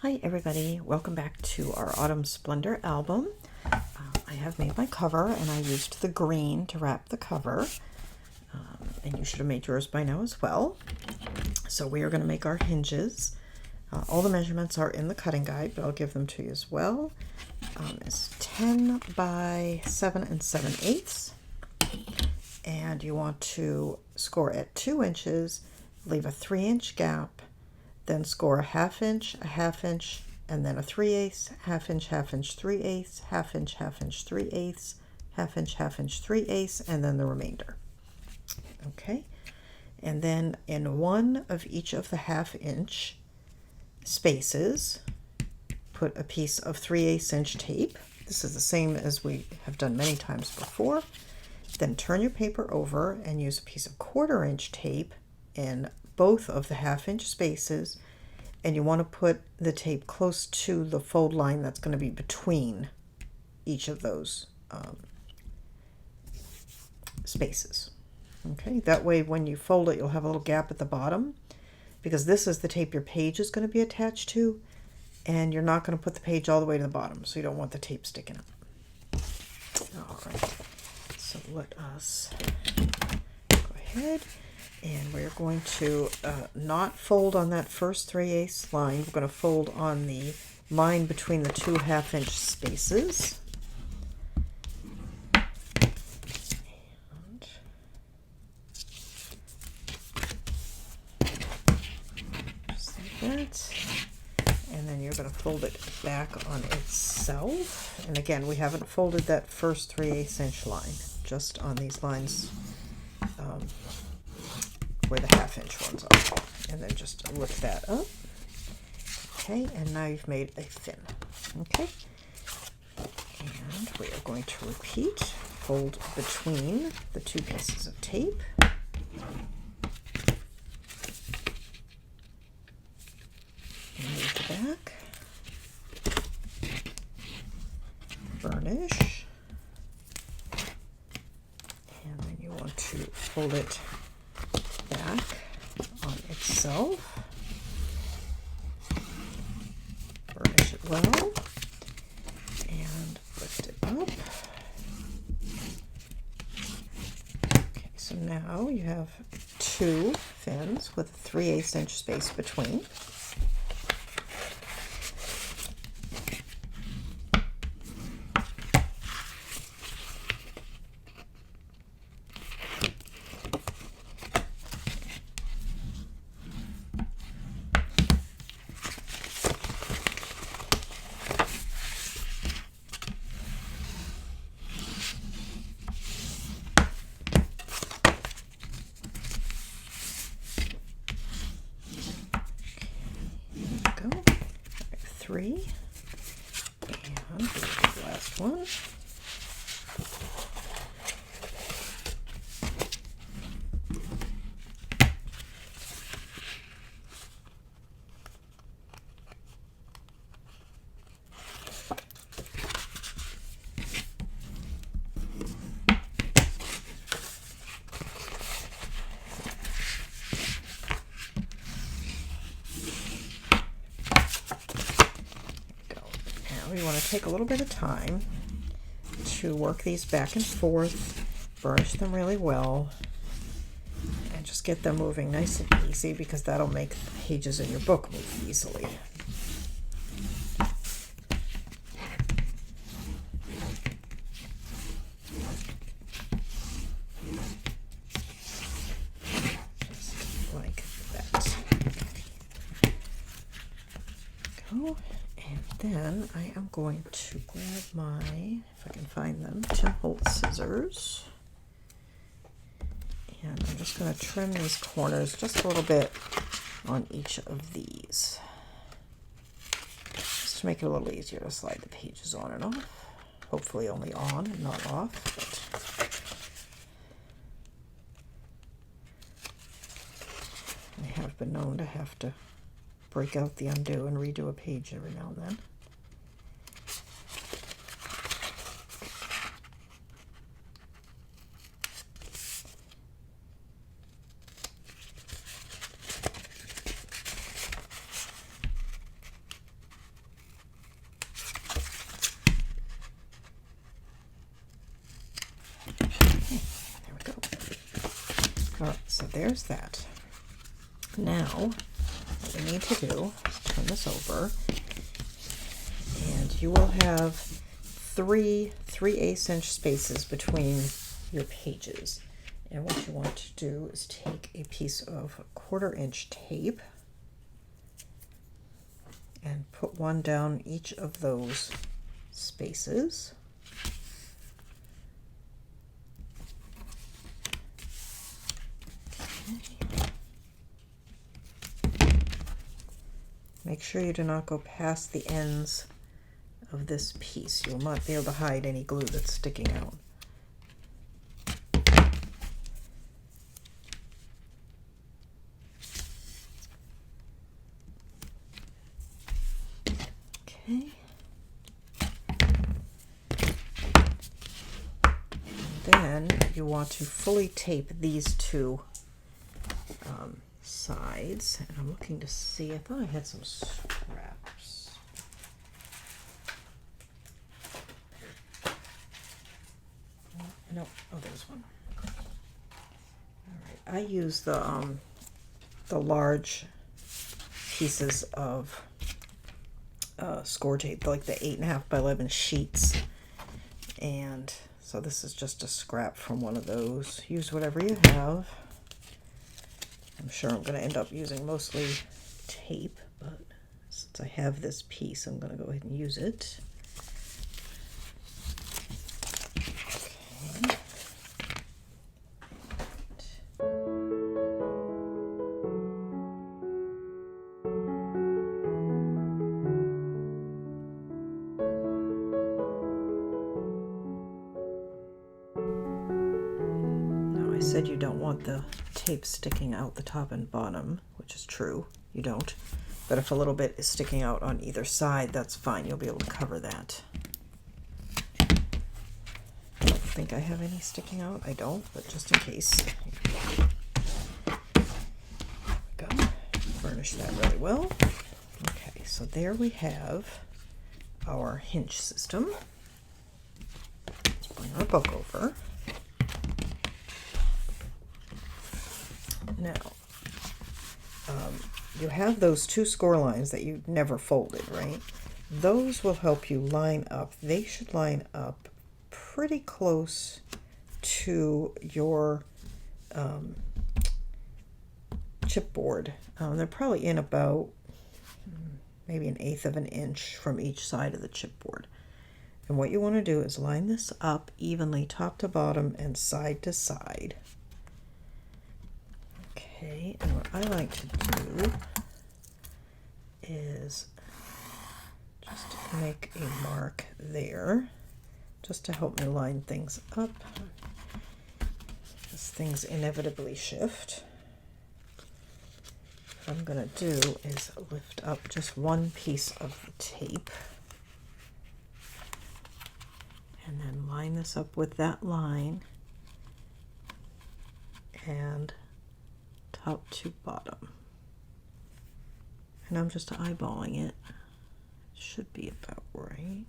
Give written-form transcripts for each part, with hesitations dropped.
Hi everybody, welcome back to our Autumn Splendor album. I have made my cover and I used the green to wrap the cover. And you should have made yours by now as well. So we are going to make our hinges. All the measurements are in the cutting guide, but I'll give them to you as well. It's 10 by 7 7/8. And you want to score at 2 inches, leave a 3-inch gap, then score a 1/2 inch, a 1/2 inch, and then a 3/8, 1/2 inch, 1/2 inch, 3/8, 1/2 inch, 1/2 inch, 3/8, 1/2 inch, 1/2 inch, 3/8, and then the remainder. Okay, and then in one of each of the 1/2 inch spaces, put a piece of 3/8 inch tape. This is the same as we have done many times before. Then turn your paper over and use a piece of 1/4 inch tape in both of the 1/2 inch spaces, and you want to put the tape close to the fold line that's going to be between each of those spaces. Okay, that way when you fold it, you'll have a little gap at the bottom, because this is the tape your page is going to be attached to, and you're not going to put the page all the way to the bottom, so you don't want the tape sticking up. All right, so let us go ahead. And we're going to not fold on that first 3/8 line. We're going to fold on the line between the two 1/2 inch spaces. And just like that. And then you're going to fold it back on itself. And again, we haven't folded that first 3/8 inch line, just on these lines where the 1/2 inch ones are, and then just lift that up. Okay, and now you've made a fin. Okay, and we are going to repeat. Fold between the two pieces of tape. Move the back. Burnish. And then you want to fold it back on itself. Burnish it well and lift it up. Okay, so now you have 2 fins with a 3/8 inch space between. Three, and here's the last one. You want to take a little bit of time to work these back and forth, burnish them really well, and just get them moving nice and easy, because that'll make the pages in your book move easily. Just like that. Go. And then I am going to grab my, if I can find them, Tim Holtz scissors. And I'm just going to trim these corners just a little bit on each of these, just to make it a little easier to slide the pages on and off. Hopefully only on and not off. But I have been known to have to break out the undo and redo a page every now and then. there's that. Now, what we need to do is turn this over, and you will have three 3/8 inch spaces between your pages. And what you want to do is take a piece of 1/4 inch tape and put one down each of those spaces. Make sure you do not go past the ends of this piece. You will not be able to hide any glue that's sticking out. Okay. Then you want to fully tape these two sides. And I'm looking to see, I thought I had some scraps. No, oh, there's one. All right, I use the large pieces of score tape, like the 8.5 by 11 sheets, and so this is just a scrap from one of those. Use whatever you have. I'm sure I'm going to end up using mostly tape, but since I have this piece, I'm going to go ahead and use it. Okay. Now I said you don't want the tape sticking out the top and bottom, which is true, you don't. But if a little bit is sticking out on either side, that's fine. You'll be able to cover that. I don't think I have any sticking out. I don't, but just in case. There we go. Burnish that really well. Okay, so there we have our hinge system. Let's bring our book over. Now, you have those two score lines that you never folded, right? Those will help you line up. They should line up pretty close to your chipboard. They're probably in about maybe 1/8 of an inch from each side of the chipboard. And what you want to do is line this up evenly, top to bottom and side to side. Okay, and what I like to do is just make a mark there, just to help me line things up, as things inevitably shift. What I'm going to do is lift up just one piece of the tape and then line this up with that line and top to bottom. And I'm just eyeballing it. It should be about right.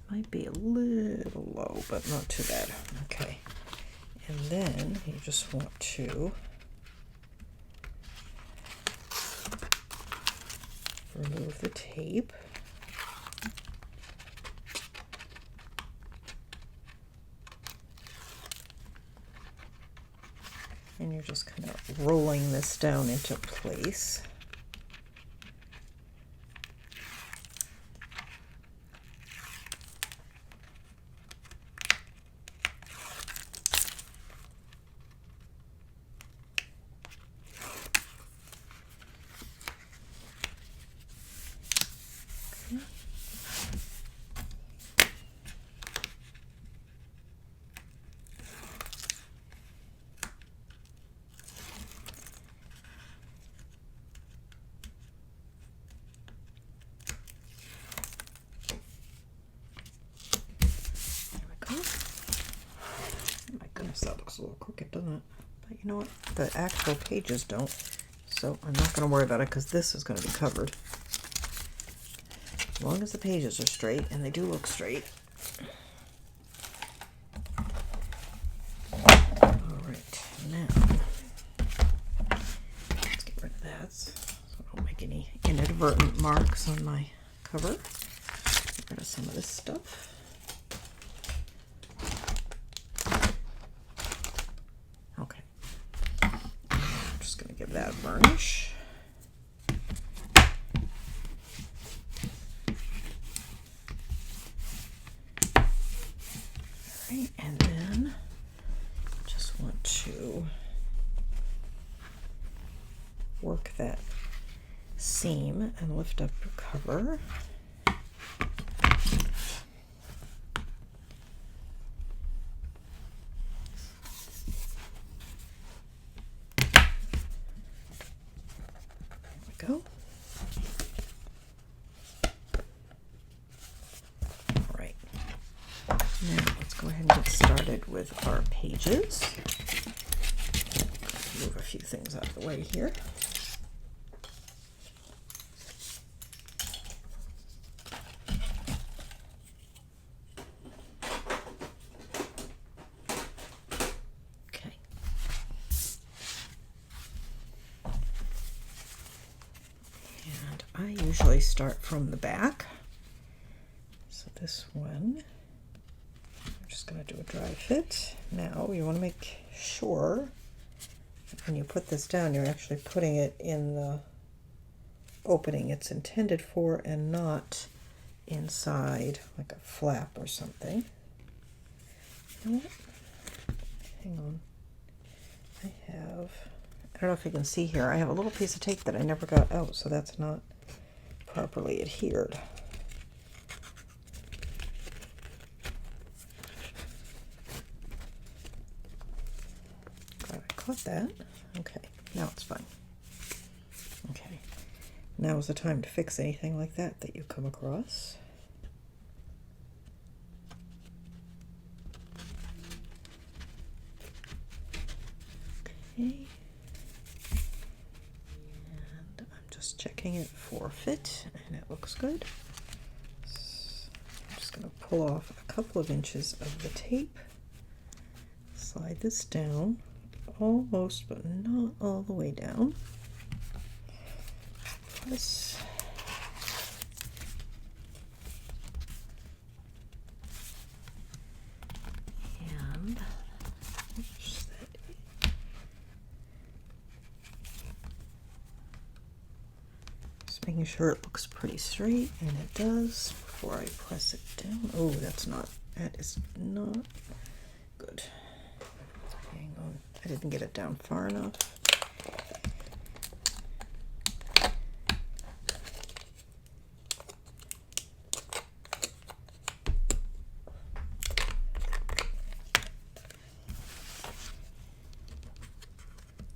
Might be a little low, but not too bad. Okay. And then you just want to remove the tape. And you're just kind of rolling this down into place. That looks a little crooked, doesn't it? But you know what? The actual pages don't, so I'm not going to worry about it because this is going to be covered. As long as the pages are straight, and they do look straight. so I don't make any inadvertent marks on my cover. Get rid of some of this stuff. Okay. I'm just going to give that a varnish. Alright, and then just want to work that seam and lift up your cover. Go. All right. Now let's go ahead and get started with our pages. Move a few things out of the way here. Okay. And I usually start from the back. So this one, I'm just going to do a dry fit. Now you want to make sure that when you put this down, you're actually putting it in the opening it's intended for and not inside like a flap or something. You know what? Hang on. I don't know if you can see here, I have a little piece of tape that I never got out, so that's not properly adhered. Glad I caught that. Okay, now it's fine. Okay, now is the time to fix anything like that you come across. Okay. And I'm just checking it for fit, and it looks good. So I'm just going to pull off a couple of inches of the tape, slide this down, almost but not all the way down. Press. And push that in. Just making sure it looks pretty straight, and it does before I press it down. Oh, that is not good. Hang on, I didn't get it down far enough.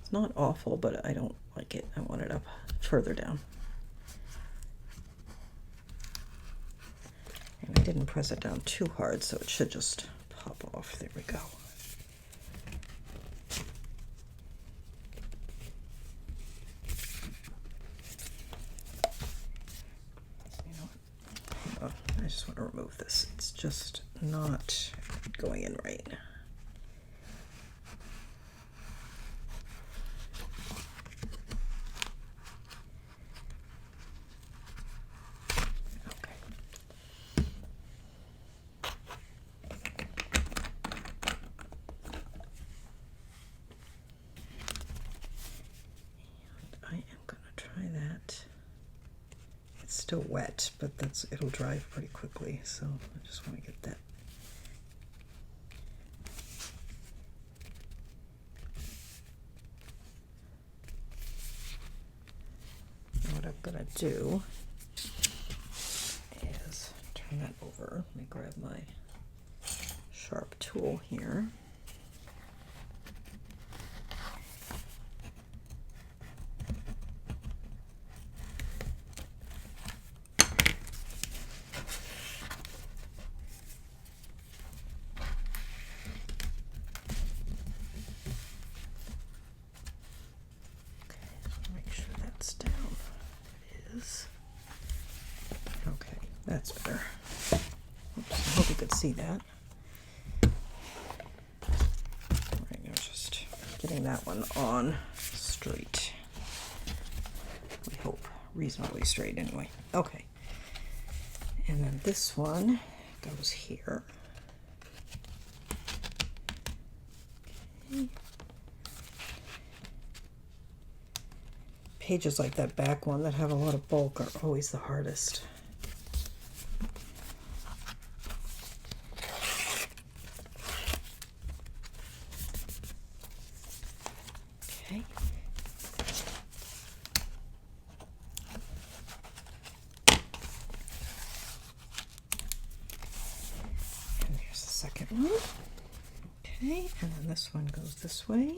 It's not awful, but I don't like it. I want it up further down. And I didn't press it down too hard, so it should just pop off. There we go. You know what? Hang on. I just want to remove this. It's just not going in right. Still wet, but it'll dry pretty quickly, so I just want to get that. Now what I'm gonna do is turn that over. Let me grab my sharp tool here. Okay, that's better. Oops, I hope you could see that. Right now, just getting that one on straight. reasonably straight anyway. Okay. And then this one goes here. Okay. Pages like that back one that have a lot of bulk are always the hardest. Okay. And here's the second one. Okay, and then this one goes this way.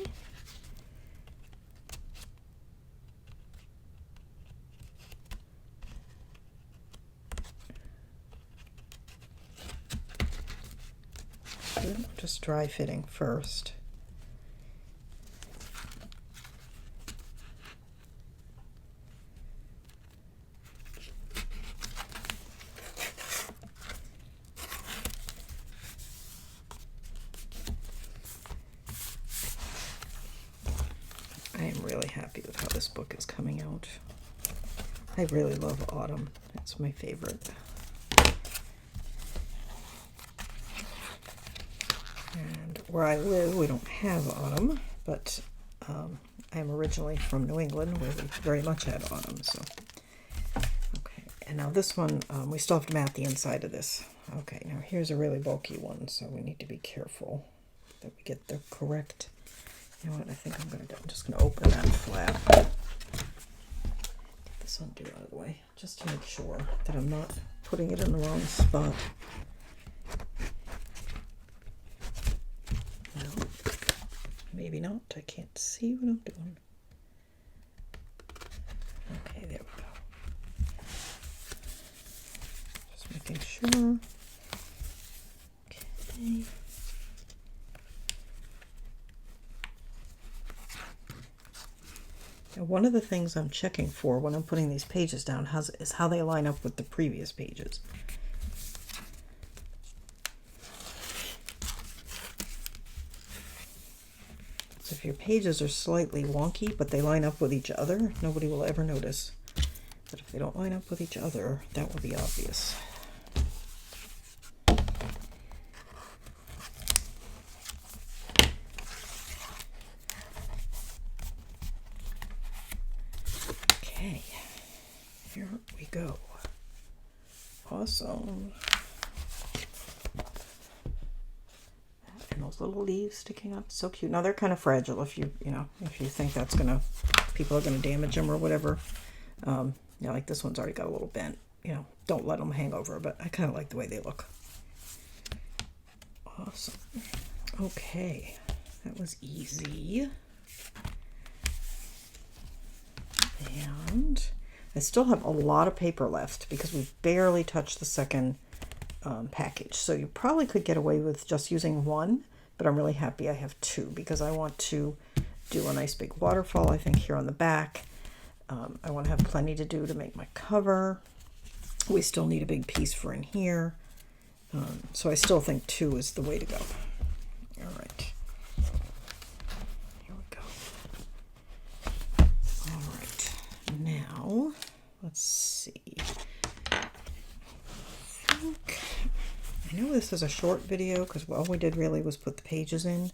Just dry fitting first. I am really happy with how this book is coming out. I really love Autumn. It's my favorite. And where I live, we don't have autumn, but I'm originally from New England, where we very much had autumn. So, okay. And now this one, we still have to mat the inside of this. Okay. Now here's a really bulky one, so we need to be careful that we get the correct. You know what? I think I'm just gonna open that flap. Get this undo out of the way, just to make sure that I'm not putting it in the wrong spot. Maybe not. I can't see what I'm doing. Okay, there we go. Just making sure. Okay. Now, one of the things I'm checking for when I'm putting these pages down is how they line up with the previous pages. If your pages are slightly wonky, but they line up with each other, nobody will ever notice. But if they don't line up with each other, that will be obvious. Okay, here we go. Awesome. And those little leaves sticking up, so cute. Now they're kind of fragile if you think that's gonna, people are gonna damage them or whatever. Like this one's already got a little bent. Don't let them hang over, but I kind of like the way they look. Awesome. Okay, that was easy. And I still have a lot of paper left because we barely touched the second package. So you probably could get away with just using one, but I'm really happy I have two because I want to do a nice big waterfall, I think, here on the back. I want to have plenty to do to make my cover. We still need a big piece for in here. So I still think two is the way to go. All right. Here we go. All right. Now, let's see. I know this is a short video because all we did really was put the pages in,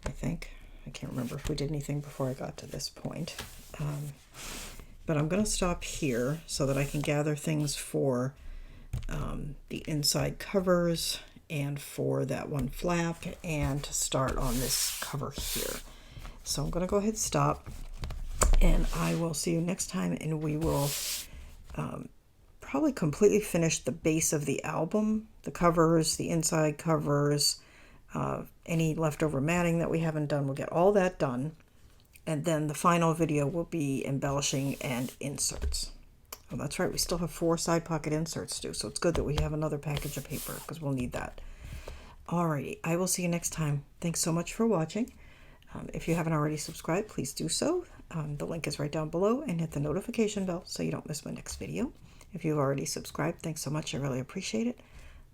I think. I can't remember if we did anything before I got to this point. But I'm going to stop here so that I can gather things for the inside covers and for that one flap and to start on this cover here. So I'm going to go ahead and stop, and I will see you next time, and we will probably completely finish the base of the album, the covers, the inside covers, any leftover matting that we haven't done. We'll get all that done, and then the final video will be embellishing and inserts. Oh, that's right, we still have 4 side pocket inserts to do, so it's good that we have another package of paper because we'll need that. Alrighty, I will see you next time. Thanks so much for watching. If you haven't already subscribed, please do so. The link is right down below, and hit the notification bell so you don't miss my next video. If you've already subscribed, thanks so much. I really appreciate it.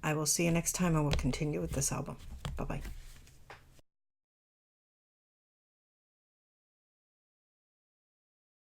I will see you next time, and we'll continue with this album. Bye-bye.